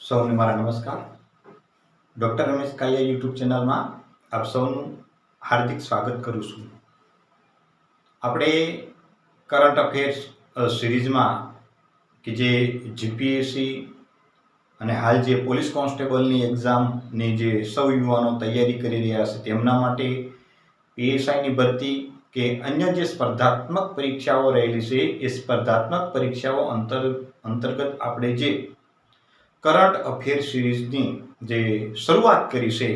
સૌને મારા નમસ્કાર. ડૉક્ટર રમેશ કાલિયા યુટ્યુબ ચેનલમાં આપ સૌનું હાર્દિક સ્વાગત કરું છું. આપણે કરંટ અફેર્સ સિરીઝમાં કે જે જીપીએસસી અને હાલ જે પોલીસ કોન્સ્ટેબલની એક્ઝામની જે સૌ યુવાનો તૈયારી કરી રહ્યા છે તેમના માટે પીએસઆઈની ભરતી કે અન્ય જે સ્પર્ધાત્મક પરીક્ષાઓ રહેલી છે એ સ્પર્ધાત્મક પરીક્ષાઓ અંતર્ગત આપણે જે કરંટ અફેર સિરીઝની જે શરૂઆત કરી છે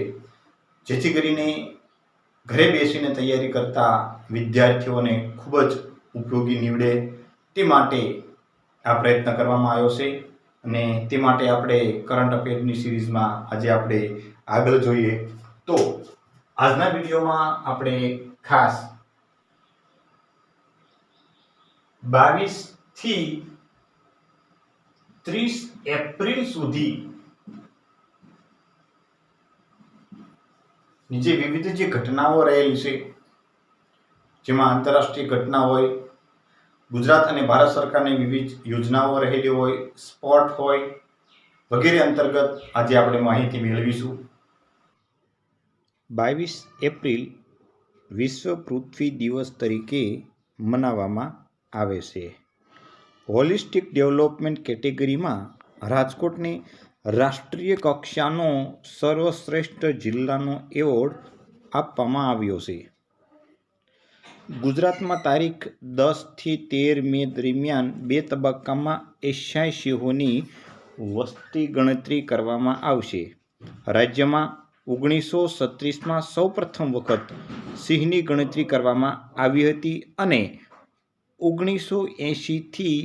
જેથી કરીને ઘરે બેસીને તૈયારી કરતા વિદ્યાર્થીઓને ખૂબ જ ઉપયોગી નીવડે તે માટે આ પ્રયત્ન કરવામાં આવ્યો છે અને તે માટે આપણે કરંટ અફેરની સિરીઝમાં આજે આપણે આગળ જોઈએ તો આજના વિડીયોમાં આપણે ખાસ 22 થી 30 એપ્રિલ સુધી જે વિવિધ જે ઘટનાઓ રહેલી છે જેમાં આંતરરાષ્ટ્રીય ઘટના હોય, ગુજરાત અને ભારત સરકારની વિવિધ યોજનાઓ રહેલી હોય, સ્પોર્ટ હોય વગેરે અંતર્ગત આજે આપણે માહિતી મેળવીશું. 22 એપ્રિલ વિશ્વ પૃથ્વી દિવસ તરીકે મનાવવામાં આવે છે. હોલિસ્ટિક ડેવલપમેન્ટ કેટેગરીમાં રાજકોટને રાષ્ટ્રીય કક્ષાનો સર્વશ્રેષ્ઠ જિલ્લાનો એવોર્ડ આપવામાં આવ્યો છે. ગુજરાતમાં તારીખ 10 થી 13 મે દરમિયાન 2 તબક્કામાં એશિયાઈ સિંહોની વસ્તી ગણતરી કરવામાં આવશે. રાજ્યમાં 1936માં સૌપ્રથમ વખત સિંહની ગણતરી કરવામાં આવી હતી અને 1980થી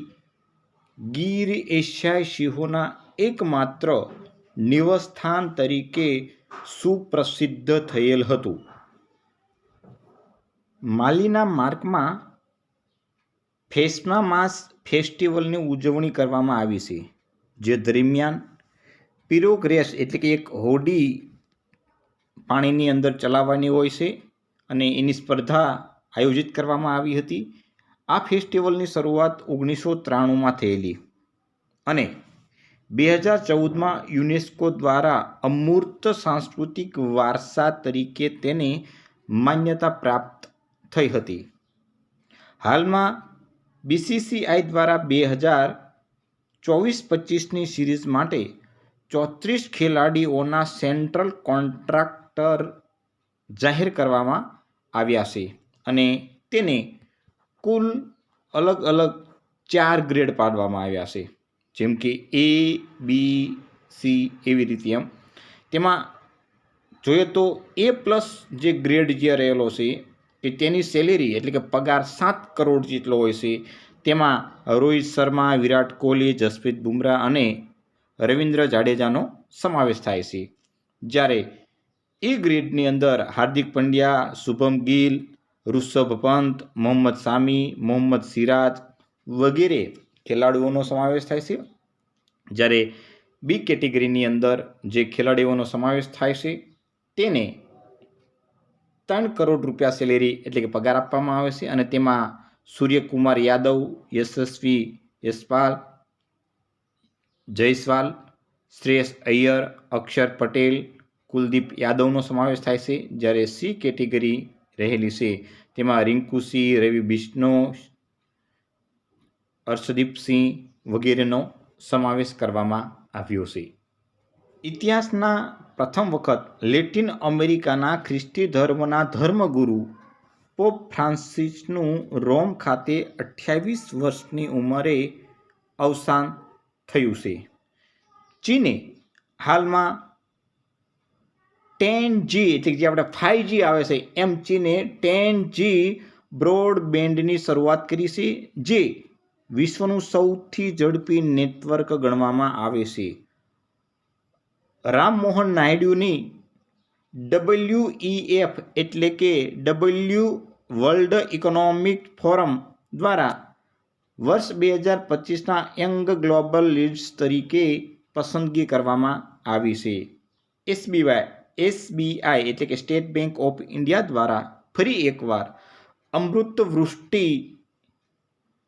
ગીર એશિયાઈ સિંહોના એકમાત્ર નિવાસસ્થાન તરીકે સુપ્રસિદ્ધ થયેલ હતું. માલીના માર્કમાં ફેસ્મા માસ ફેસ્ટિવલની ઉજવણી કરવામાં આવી છે, જે દરમિયાન પિરોગ રેસ એટલે કે એક હોડી પાણીની અંદર ચલાવવાની હોય છે અને એની સ્પર્ધા આયોજિત કરવામાં આવી હતી. આ ફેસ્ટિવલની શરૂઆત 1993માં થયેલી અને 2014માં યુનેસ્કો દ્વારા અમૂર્ત સાંસ્કૃતિક વારસા તરીકે તેને માન્યતા પ્રાપ્ત થઈ હતી. હાલમાં બીસીસીઆઈ દ્વારા 2024-25ની સિરીઝ માટે 34 ખેલાડીઓના સેન્ટ્રલ કોન્ટ્રાક્ટર જાહેર કરવામાં આવ્યા છે અને તેને કુલ અલગ અલગ 4 ગ્રેડ પાડવામાં આવ્યા છે, જેમ કે A, B, C એવી રીતે. તેમાં જોઈએ તો A+ જે ગ્રેડ જે રહેલો છે કે તેની સેલેરી એટલે કે પગાર 7 કરોડ જેટલો હોય છે. તેમાં રોહિત શર્મા, વિરાટ કોહલી, જસપ્રીત બુમરાહ અને રવિન્દ્ર જાડેજાનો સમાવેશ થાય છે. જ્યારે એ ગ્રેડની અંદર હાર્દિક પંડ્યા, શુભમ ગિલ, ઋષભ પંત, મોહમ્મદ શામી, મોહમ્મદ સિરાજ વગેરે ખેલાડીઓનો સમાવેશ થાય છે. જ્યારે બી કેટેગરીની અંદર જે ખેલાડીઓનો સમાવેશ થાય છે તેને 3 કરોડ રૂપિયા સેલેરી એટલે કે પગાર આપવામાં આવે છે અને તેમાં સૂર્યકુમાર યાદવ, યશસ્વી જયસ્વાલ, શ્રેયસ અય્યર, અક્ષર પટેલ, કુલદીપ યાદવનો સમાવેશ થાય છે. જ્યારે સી કેટેગરી રહેલી છે તેમાં રિંકુ સિંહ, રવિ બિશ્નોઈ, હર્ષદીપસિંહ વગેરેનો સમાવેશ કરવામાં આવ્યો છે. ઇતિહાસના પ્રથમ વખત લેટિન અમેરિકાના ખ્રિસ્તી ધર્મના ધર્મગુરુ પોપ ફ્રાન્સિસનું રોમ ખાતે 28 વર્ષની ઉંમરે અવસાન થયું છે. ચીને હાલમાં 10G એટલે કે જે આપણે 5G આવે છે એમ ચીને 10G બ્રોડબેન્ડની શરૂઆત કરી છે, જે વિશ્વનું સૌથી ઝડપી નેટવર્ક ગણવામાં આવે છે. રામમોહન નાયડુની WEF એટલે કે વર્લ્ડ ઇકોનોમિક ફોરમ દ્વારા વર્ષ 2025ના યંગ ગ્લોબલ લીડર્સ તરીકે પસંદગી કરવામાં આવી છે. SBI એટલે કે સ્ટેટ બેંક ઓફ ઇન્ડિયા દ્વારા ફરી એકવાર અમૃત વૃષ્ટિ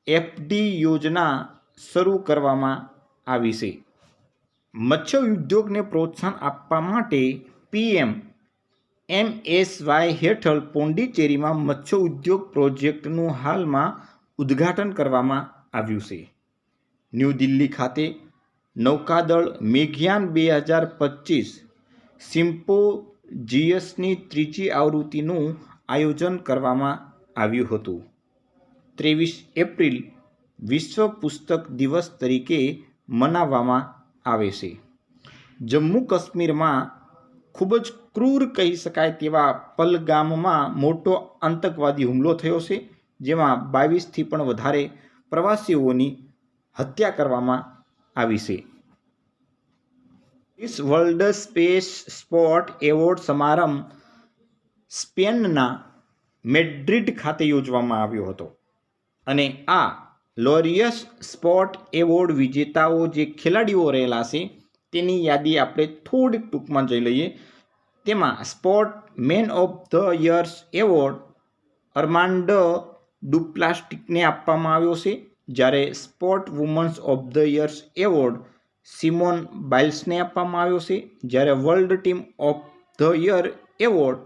FD યોજના શરૂ કરવામાં આવી છે. મત્સ્ય ઉદ્યોગને પ્રોત્સાહન આપવા માટે PMMSY હેઠળ પોંડિચેરીમાં મત્સ્ય ઉદ્યોગ પ્રોજેક્ટનું હાલમાં ઉદ્ઘાટન કરવામાં આવ્યું છે. ન્યૂ દિલ્હી ખાતે નૌકાદળ મેઘયાન 2025 સિમ્પોજિયસની ત્રીજી આવૃત્તિનું આયોજન કરવામાં આવ્યું હતું. 23 એપ્રિલ વિશ્વ પુસ્તક દિવસ તરીકે મનાવવામાં આવે છે. જમ્મુ કાશ્મીરમાં ખૂબ જ ક્રૂર કહી શકાય તેવા પલગામમાં મોટો આતંકવાદી હુમલો થયો છે, જેમાં 22થી પણ વધારે પ્રવાસીઓની હત્યા કરવામાં આવી છે. વર્લ્ડ સ્પેસ સ્પોર્ટ એવોર્ડ સમારંભ સ્પેનના મેડ્રિડ ખાતે યોજવામાં આવ્યો હતો અને આ લોરિયસ સ્પોર્ટ એવોર્ડ વિજેતાઓ જે ખેલાડીઓ રહેલા છે તેની યાદી આપણે થોડીક ટૂંકમાં જોઈ લઈએ. તેમાં sport man of the years award Armand ડુપ્લાસ્ટિકને આપવામાં આવ્યો છે, જ્યારે sport womans of the years award Simone બાઇલ્સને આપવામાં આવ્યો છે, જ્યારે world team of the year award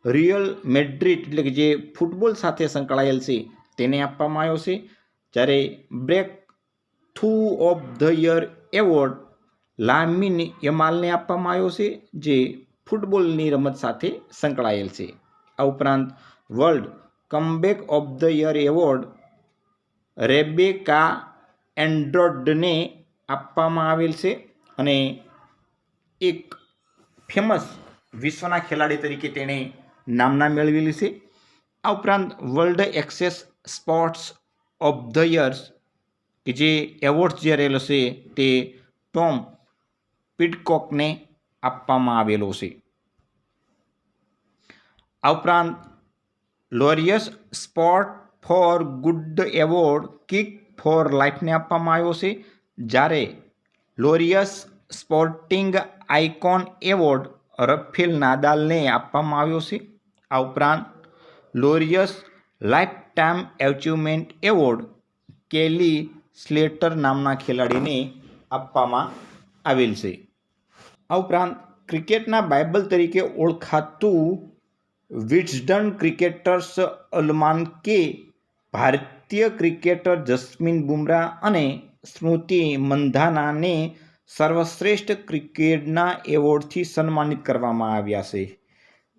Real Madrid એટલે કે જે ફૂટબોલ સાથે સંકળાયેલ છે તેને આપવામાં આવ્યો છે, જ્યારે breakthrough of the year award Lamine યમાલને આપવામાં આવ્યો છે, જે ફૂટબોલની રમત સાથે સંકળાયેલ છે. આ ઉપરાંત world comeback of the year award Rebeca એન્ડ્રોડને આપવામાં આવેલ છે અને એક ફેમસ વિશ્વના ખેલાડી તરીકે તેણે નામના મેળવેલી છે. આ ઉપરાંત world access sports of the years કે જે એવોર્ડ્સ જે રહેલો છે તે ટોમ પિડકોકને આપવામાં આવેલો છે. આ ઉપરાંત Laureus sport for good award Kick for લાઈફને આપવામાં આવ્યો છે, જ્યારે Laureus sporting icon award Rafael નાદાલને આપવામાં આવ્યો છે. આ ઉપરાંત Laureus lifetime achievement award Kelly Slater નામના ખેલાડીને આપવામાં આવેલ છે. આ ઉપરાંત ક્રિકેટના બાઇબલ તરીકે ઓળખાતું વિઝડન ક્રિકેટર્સ અલમાન કે, ભારતીય ક્રિકેટર જસપ્રીત બુમરાહ અને સ્મૃતિ મંધાનાને સર્વશ્રેષ્ઠ ક્રિકેટના એવોર્ડથી સન્માનિત કરવામાં આવ્યા છે.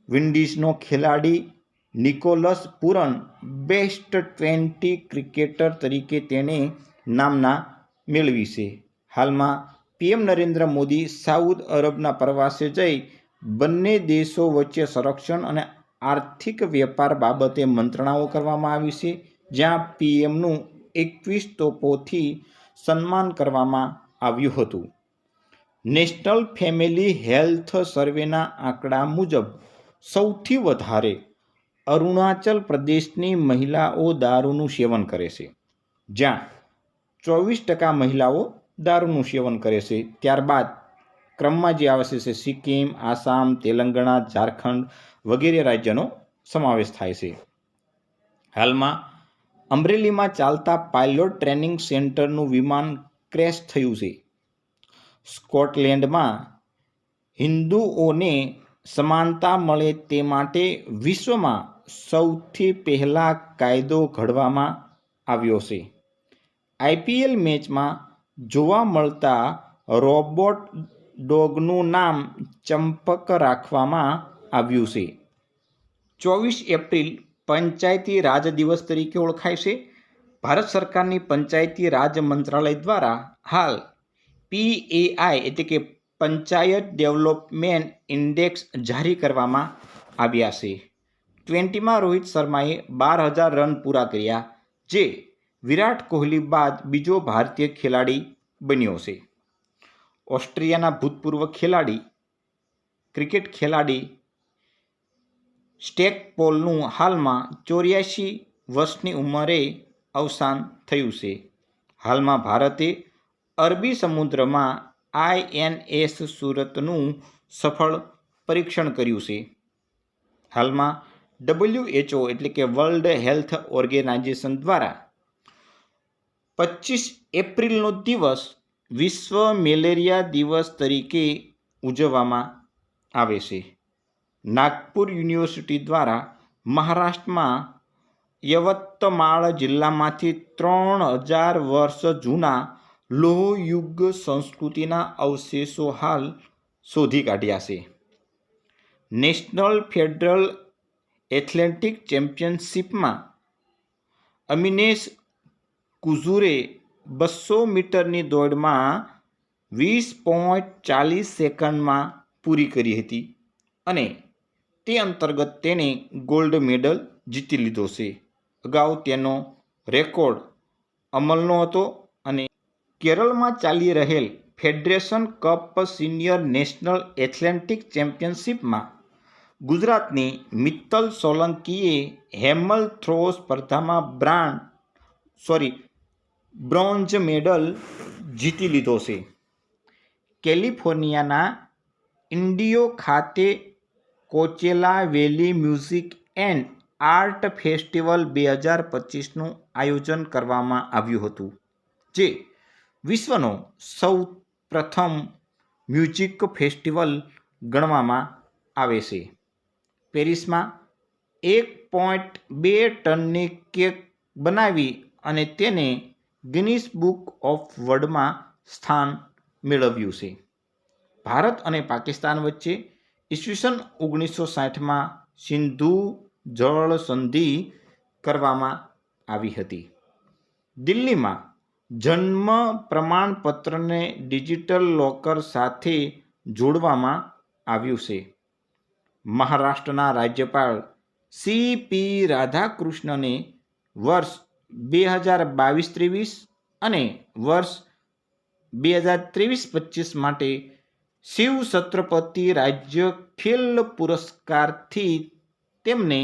વિન્ડીઝનો ખેલાડી નિકોલસ પુરન બેસ્ટ 20 ક્રિકેટર તરીકે તેણે નામના મેળવી છે. હાલમાં PM નરેન્દ્ર મોદી સાઉદ અરબના પ્રવાસે જઈ બંને દેશો વચ્ચે સંરક્ષણ અને આર્થિક વેપાર બાબતે મંત્રણાઓ કરવામાં આવી છે, જ્યાં PMનું 21 તોપોથી સન્માન કરવામાં આવ્યું હતું. નેશનલ ફેમિલી હેલ્થ સર્વેના આંકડા મુજબ સૌથી વધારે અરુણાચલ પ્રદેશની મહિલાઓ દારૂનું સેવન કરે છે, જ્યાં 24% મહિલાઓ દારૂનું સેવન કરે છે. ત્યારબાદ ક્રમમાં જે આવે છે સિક્કિમ, આસામ, તેલંગાણા, ઝારખંડ વગેરે રાજ્યનો સમાવેશ થાય છે. હાલમાં અમરેલીમાં ચાલતા પાયલોટ ટ્રેનિંગ સેન્ટરનું વિમાન ક્રેશ થયું છે. સ્કોટલેન્ડમાં હિન્દુઓને સમાનતા મળે તે માટે વિશ્વમાં સૌથી પહેલા કાયદો ઘડવામાં આવ્યો છે. IPL મેચમાં જોવા મળતા રોબોટ ડોગનું નામ ચંપક રાખવામાં આવ્યું છે. 24 એપ્રિલ પંચાયતી રાજ દિવસ તરીકે ઓળખાય છે. ભારત સરકારની પંચાયતી રાજ મંત્રાલય દ્વારા હાલ PAI એટલે કે પંચાયત ડેવલપમેન્ટ ઇન્ડેક્સ જારી કરવામાં આવ્યા છે. 20માં રોહિત શર્માએ 12,000 રન પૂરા કર્યા, જે વિરાટ કોહલી બાદ બીજો ભારતીય ખેલાડી બન્યો છે. ઓસ્ટ્રેલિયાના ભૂતપૂર્વ ક્રિકેટ ખેલાડી સ્ટેક પોલનું હાલમાં 84 વર્ષની ઉંમરે અવસાન થયું છે. હાલમાં ભારતે અરબી સમુદ્રમાં INS સુરતનું સફળ પરીક્ષણ કર્યું છે. હાલમાં WHO એટલે કે વર્લ્ડ હેલ્થ ઓર્ગેનાઇઝેશન દ્વારા 25 એપ્રિલનો દિવસ વિશ્વ મેલેરિયા દિવસ તરીકે ઉજવવામાં આવે છે. નાગપુર યુનિવર્સિટી દ્વારા મહારાષ્ટ્રમાં યવતમાળ જિલ્લામાંથી 3000 વર્ષ જૂના લોહયુગ સંસ્કૃતિના અવશેષો હાલ શોધી કાઢ્યા છે. નેશનલ ફેડરલ એથ્લેટિક ચેમ્પિયનશિપમાં અમિનેશ કુજુરે 200 મીટરની દોડમાં 20.40 સેકન્ડમાં પૂરી કરી હતી અને તે અંતર્ગત તેણે ગોલ્ડ મેડલ જીતી લીધો છે. અગાઉ તેનો રેકોર્ડ અમલનો હતો અને કેરળમાં ચાલી રહેલ federation cup senior national athletic ચેમ્પિયનશિપમાં ગુજરાતની મિત્તલ સોલંકીએ હેમલ થ્રો સ્પર્ધામાં બ્રોન્ઝ મેડલ જીતી લીધો છે. કેલિફોર્નિયાના ઇન્ડિયો ખાતે Coachella valley music and art festival 2025નું આયોજન કરવામાં આવ્યું હતું, જે વિશ્વનો સૌ પ્રથમ મ્યુઝિક ફેસ્ટિવલ ગણવામાં આવે છે. પેરિસમાં 1.2 ટનની કેક બનાવી અને તેને ગિનીસ બુક ઓફ વર્લ્ડમાં સ્થાન મેળવ્યું છે. ભારત અને પાકિસ્તાન વચ્ચે ઈસવીસન 1960માં સિંધુ જળ સંધિ કરવામાં આવી હતી. દિલ્હીમાં જન્મ પ્રમાણપત્રને ડિજિટલ લોકર સાથે જોડવામાં આવ્યું છે. મહારાષ્ટ્રના રાજ્યપાલ સી.પી. રાધાકૃષ્ણને વર્ષ 2022-23 અને વર્ષ 2023-25 માટે શિવ છત્રપતિ રાજ્ય ખેલ પુરસ્કારથી તેમને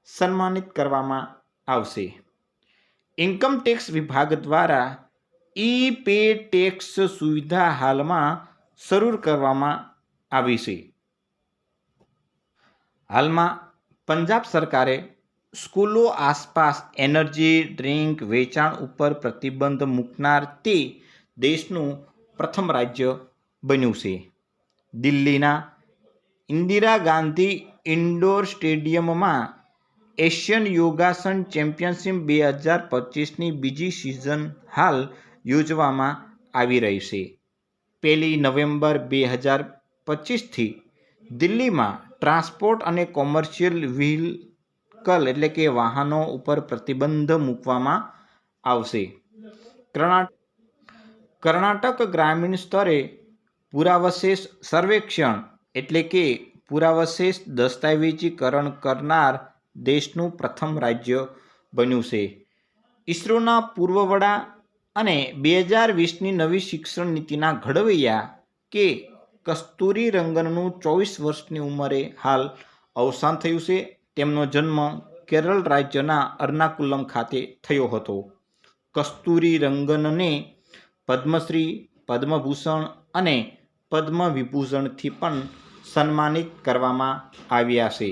સન્માનિત કરવામાં આવશે. ઇન્કમ ટેક્સ વિભાગ દ્વારા ઈ-પે ટેક્સ સુવિધા હાલમાં શરૂ કરવામાં આવી છે. હાલમાં પંજાબ સરકારે સ્કૂલો આસપાસ એનર્જી ડ્રિંક વેચાણ ઉપર પ્રતિબંધ મૂકનાર તે દેશનું પ્રથમ રાજ્ય બન્યું છે. દિલ્હીના ઇન્દિરા ગાંધી ઇન્ડોર સ્ટેડિયમમાં એશિયન યોગાસન ચેમ્પિયનશિપ 2025ની બીજી સિઝન હાલ યોજવામાં આવી રહી છે. 1 નવેમ્બર 2025થી દિલ્હીમાં ટ્રાન્સપોર્ટ અને કોમર્શિયલ વ્હીકલ વાહનો ઉપર પ્રતિબંધ મૂકવામાં આવશે. કર્ણાટક ગ્રામીણ સ્તરે પુરાવશેષ સર્વેક્ષણ પુરાવશેષ દસ્તાવેજીકરણ કરનાર દેશનું પ્રથમ રાજ્ય બન્યું છે. ઇસરોના પૂર્વ વડા અને 2020ની નવી શિક્ષણ નીતિના ઘડવૈયા કે કસ્તુરી રંગનનું 24 વર્ષની ઉંમરે હાલ અવસાન થયું છે. તેમનો જન્મ કેરળ રાજ્યના અર્નાકુલમ ખાતે થયો હતો. કસ્તુરી રંગનને પદ્મશ્રી, પદ્મભૂષણ અને પદ્મ વિભૂષણથી પણ સન્માનિત કરવામાં આવ્યા છે.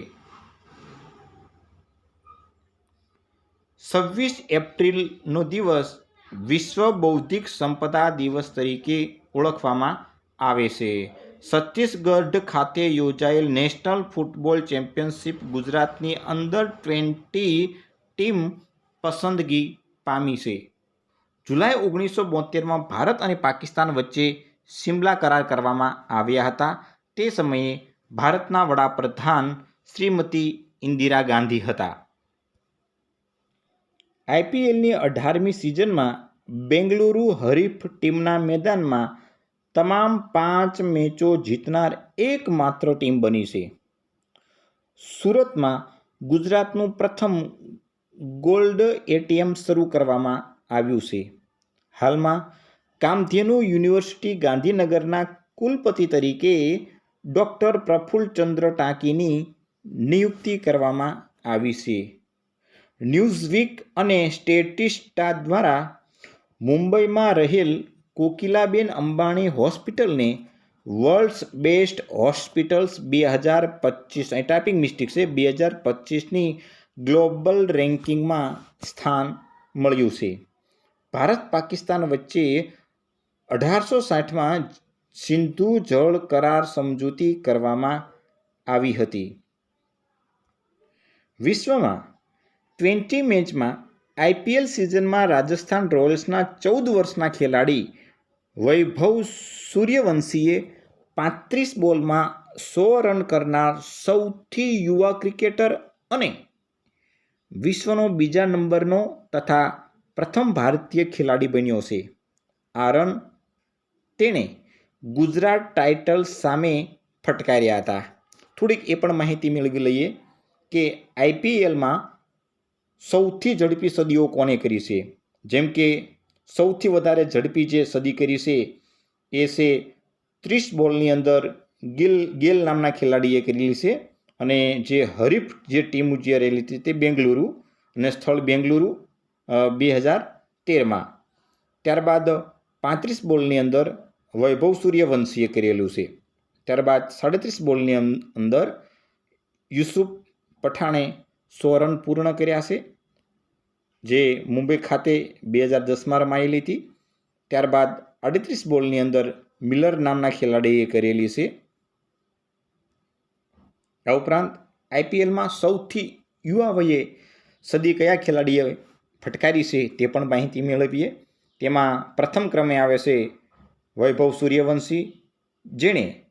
26 એપ્રિલનો દિવસ વિશ્વ બૌદ્ધિક સંપદા દિવસ તરીકે ઓળખવામાં આવે છે. છત્તીસગઢ ખાતે યોજાયેલ નેશનલ ફૂટબોલ ચેમ્પિયનશિપ ગુજરાતની અંડર-20 ટીમ પસંદગી પામી છે. જુલાઈ 1972માં ભારત અને પાકિસ્તાન વચ્ચે સિમલા કરાર કરવામાં આવ્યા હતા. તે સમયે ભારતના વડાપ્રધાન શ્રીમતી ઇન્દિરા ગાંધી હતા. આઈપીએલની 18મી સિઝનમાં બેંગલુરુ હરીફ ટીમના મેદાનમાં તમામ 5 મેચો જીતનાર એકમાત્ર ટીમ બની છે. સુરતમાં ગુજરાતનું પ્રથમ ગોલ્ડ એટીએમ શરૂ કરવામાં આવ્યું છે. હાલમાં કામધેનુ યુનિવર્સિટી ગાંધીનગરના કુલપતિ તરીકે ડૉક્ટર પ્રફુલ્લચંદ્ર ટાંકીની નિયુક્તિ કરવામાં આવી છે. ન્યૂઝવીક અને સ્ટેટિસ્ટા દ્વારા મુંબઈમાં રહેલ કોકિલાબેન અંબાણી હોસ્પિટલને વર્લ્ડ્સ બેસ્ટ હોસ્પિટલ્સ 2025ની ગ્લોબલ રેન્કિંગમાં સ્થાન મળ્યું છે. ભારત પાકિસ્તાન વચ્ચે 1860માં સિંધુ જળ કરાર સમજૂતી કરવામાં આવી હતી. વિશ્વમાં 20 મેચમાં IPL સિઝનમાં રાજસ્થાન રોયલ્સના 14 વર્ષના ખેલાડી વૈભવ સૂર્યવંશીએ 35 બોલમાં 100 રન કરનાર સૌથી યુવા ક્રિકેટર અને વિશ્વનો બીજા નંબરનો તથા પ્રથમ ભારતીય ખેલાડી બન્યો છે. આ રન તેણે ગુજરાત ટાઇટન્સ સામે ફટકાર્યા હતા. થોડીક એ પણ માહિતી મેળવી લઈએ કે IPLમાં સૌથી ઝડપી સદીઓ કોને કરી છે. જેમ કે સૌથી વધારે ઝડપી જે સદી કરી છે એ છે 30 બોલની અંદર ગેલ નામના ખેલાડીએ કરેલી છે. અને જે હરીફ જે ટીમ જે રહેલી હતી તે બેંગલુરુ અને સ્થળ બેંગલુરુ 2013માં. ત્યારબાદ 35 બોલની અંદર વૈભવ સૂર્યવંશીએ કરેલું છે. ત્યારબાદ 37 બોલની અંદર યુસુફ પઠાણે 100 રન પૂર્ણ કર્યા છે, જે મુંબઈ ખાતે 2010માં રમાયેલી હતી. ત્યારબાદ 38 બોલની અંદર મિલર નામના ખેલાડીએ કરેલી છે. આ ઉપરાંત IPLમાં સૌથી યુવા વયે સદી કયા ખેલાડીએ ફટકારી છે તે પણ માહિતી મેળવીએ. તેમાં પ્રથમ ક્રમે આવે છે વૈભવ સૂર્યવંશી, જેણે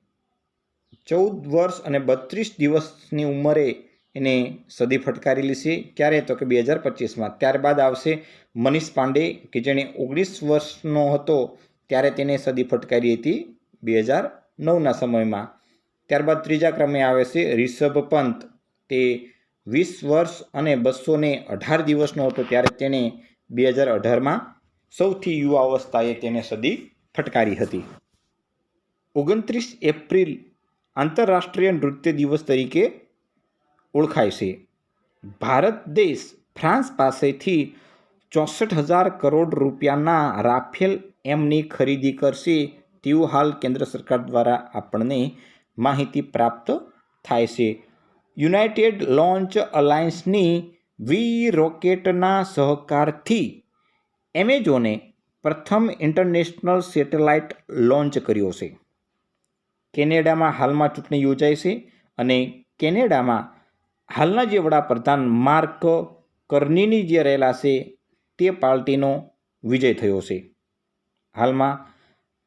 14 વર્ષ અને 32 દિવસની ઉંમરે એને સદી ફટકારેલી છે. ક્યારે? તો કે 2025માં. ત્યારબાદ આવશે મનીષ પાંડે કે જેણે 19 વર્ષનો હતો ત્યારે તેને સદી ફટકારી હતી 2009ના સમયમાં. ત્યારબાદ ત્રીજા ક્રમે આવે છે રિષભ પંત. તે 20 વર્ષ અને 218 દિવસનો હતો ત્યારે તેણે 2018માં સૌથી યુવા અવસ્થાએ તેને સદી ફટકારી હતી. 29 એપ્રિલ આંતરરાષ્ટ્રીય નૃત્ય દિવસ તરીકે ઓળખાય છે. ભારત દેશ ફ્રાન્સ પાસેથી 64,000 કરોડ રૂપિયાના રાફેલ એમની ખરીદી કરશે તેવું હાલ કેન્દ્ર સરકાર દ્વારા આપણને માહિતી પ્રાપ્ત થાય છે. યુનાઇટેડ લોન્ચ અલાયન્સની વી-રોકેટના સહકારથી એમેઝોને પ્રથમ ઇન્ટરનેશનલ સેટેલાઇટ લોન્ચ કર્યો છે. કેનેડામાં હાલમાં ચૂંટણી યોજાઈ છે અને કેનેડામાં હાલના જે વડાપ્રધાન માર્ક કર્નીની જે રહેલા છે તે પાર્ટીનો વિજય થયો છે. હાલમાં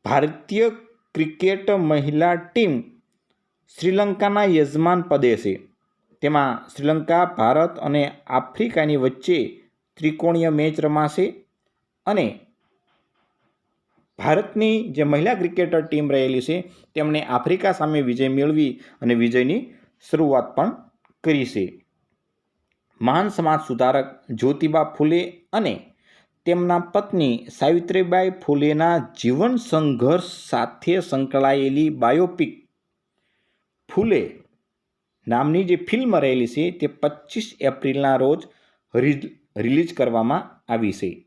ભારતીય ક્રિકેટ મહિલા ટીમ શ્રીલંકાના યજમાન પદે છે. તેમાં શ્રીલંકા, ભારત અને આફ્રિકાની વચ્ચે ત્રિકોણીય મેચ રમાશે અને ભારતની જે મહિલા ક્રિકેટર ટીમ રહેલી છે તેમણે આફ્રિકા સામે વિજય મેળવી અને વિજયની શરૂઆત પણ કરી છે. મહાન સમાજ સુધારક જ્યોતિબા ફૂલે અને તેમના પત્ની સાવિત્રીબાઈ ફૂલેના જીવન સંઘર્ષ સાથે સંકળાયેલી બાયોપિક ફૂલે નામની જે ફિલ્મ રહેલી છે તે 25 એપ્રિલના રોજ રિલીઝ કરવામાં આવી છે.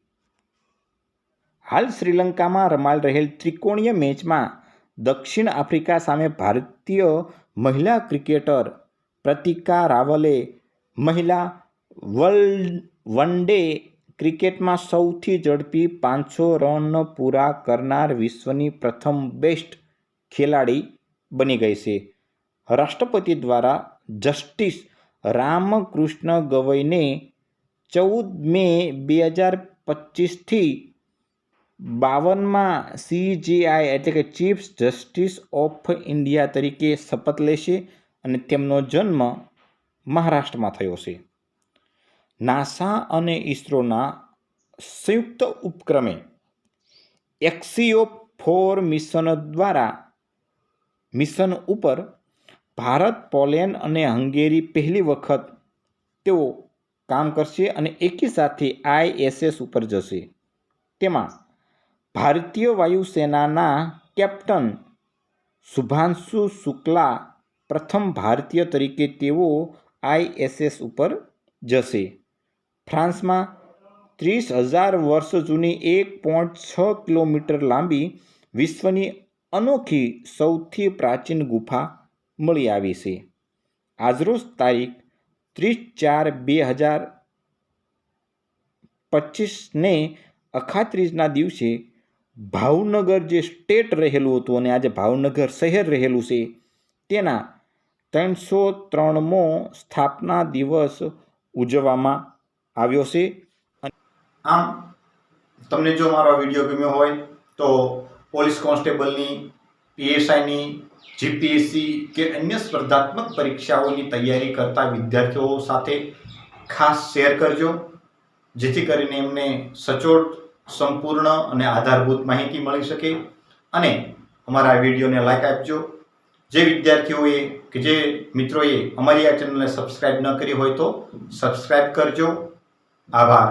હાલ શ્રીલંકામાં રમાઈ રહેલ ત્રિકોણીય મેચમાં દક્ષિણ આફ્રિકા સામે ભારતીય મહિલા ક્રિકેટર પ્રતિકા રાવલે મહિલા વન ડે ક્રિકેટમાં સૌથી ઝડપી 500 રન પૂરા કરનાર વિશ્વની પ્રથમ બેસ્ટ ખેલાડી બની ગઈ છે. રાષ્ટ્રપતિ દ્વારા જસ્ટિસ રામકૃષ્ણ ગવઈને 14 મે 2025થી 52માં CJI એટલે કે ચીફ જસ્ટિસ ઓફ ઇન્ડિયા તરીકે શપથ લેશે અને તેમનો જન્મ મહારાષ્ટ્રમાં થયો છે. નાસા અને ઇસરોના સંયુક્ત ઉપક્રમે એક્સિયો-4 મિશન ઉપર ભારત, પોલેન્ડ અને હંગેરી પહેલી વખત તેઓ કામ કરશે અને એકી સાથે ISS ઉપર જશે. તેમાં ભારતીય વાયુસેનાના કેપ્ટન શુભાંશુ શુક્લા પ્રથમ ભારતીય તરીકે તેઓ ISS ઉપર જશે. ફ્રાન્સમાં 30,000 વર્ષ જૂની 1.6 કિલોમીટર લાંબી વિશ્વની અનોખી સૌથી પ્રાચીન ગુફા મળી આવી છે. આજરોજ તારીખ 30/4/2025ને અખાત્રીજના દિવસે ભાવનગર જે સ્ટેટ રહેલું હતું અને આજે ભાવનગર શહેર રહેલું છે તેના 303મો સ્થાપના દિવસ ઉજવવામાં આવ્યો છે. આમ તમને જો મારો વિડીયો ગમ્યો હોય તો પોલીસ કોન્સ્ટેબલની, પીએસઆઈની, જીપીએસસી કે અન્ય સ્પર્ધાત્મક પરીક્ષાઓની તૈયારી કરતા વિદ્યાર્થીઓ સાથે ખાસ શેર કરજો, જેથી કરીને એમને સચોટ, સંપૂર્ણ અને આધારભૂત માહિતી મળી શકે. અને અમારા વિડીયોને લાઈક આપજો. જે વિદ્યાર્થીઓએ કે જે મિત્રોએ અમારી આ ચેનલને સબસ્ક્રાઈબ ન કરી હોય તો સબસ્ક્રાઈબ કરજો. આભાર.